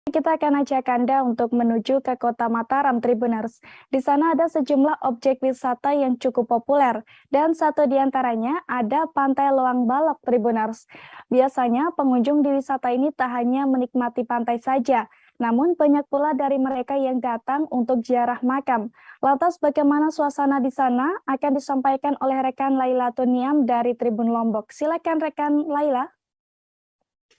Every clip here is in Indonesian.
Kita akan ajak Anda untuk menuju ke Kota Mataram, Tribuners. Di sana ada sejumlah objek wisata yang cukup populer, dan satu di antaranya ada Pantai Loang Balok, Tribuners. Biasanya pengunjung di wisata ini tak hanya menikmati pantai saja, namun banyak pula dari mereka yang datang untuk ziarah makam. Lantas bagaimana suasana di sana akan disampaikan oleh rekan Laila Tuniam dari Tribun Lombok. Silakan rekan Laila.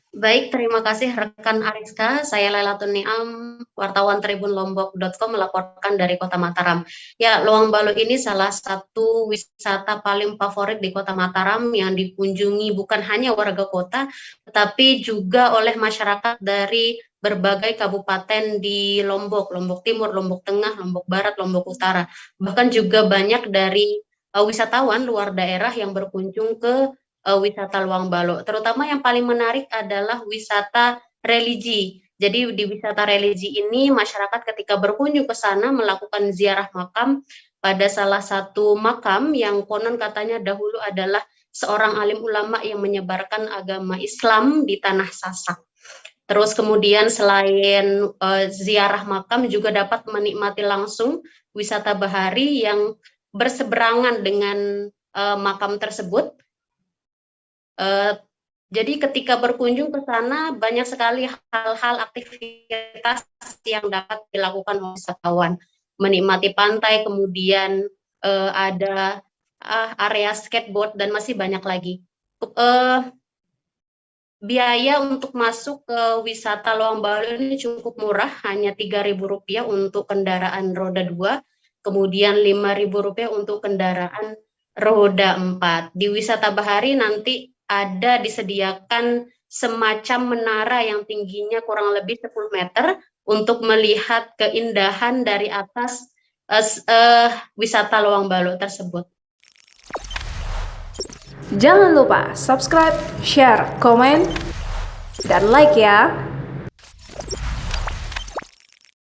Baik, terima kasih rekan Ariska. Saya Laila Tuniam, wartawan tribunlombok.com melaporkan dari Kota Mataram. Ya, Loang Balok ini salah satu wisata paling favorit di Kota Mataram yang dikunjungi bukan hanya warga kota, tetapi juga oleh masyarakat dari berbagai kabupaten di Lombok, Lombok Timur, Lombok Tengah, Lombok Barat, Lombok Utara. Bahkan juga banyak dari wisatawan luar daerah yang berkunjung ke wisata Loang Balok. Terutama yang paling menarik adalah wisata religi. Jadi di wisata religi ini masyarakat ketika berkunjung ke sana melakukan ziarah makam pada salah satu makam yang konon katanya dahulu adalah seorang alim ulama yang menyebarkan agama Islam di tanah Sasak. Terus kemudian selain ziarah makam juga dapat menikmati langsung wisata bahari yang berseberangan dengan makam tersebut. Jadi ketika berkunjung ke sana banyak sekali hal-hal aktivitas yang dapat dilakukan oleh wisatawan. Menikmati pantai, kemudian ada area skateboard dan masih banyak lagi. Biaya untuk masuk ke wisata Loang Balok ini cukup murah, hanya Rp3.000 untuk kendaraan roda 2, kemudian Rp5.000 untuk kendaraan roda 4. Di wisata bahari nanti ada disediakan semacam menara yang tingginya kurang lebih 10 meter untuk melihat keindahan dari atas wisata Loang Balok tersebut. Jangan lupa subscribe, share, komen, dan like ya.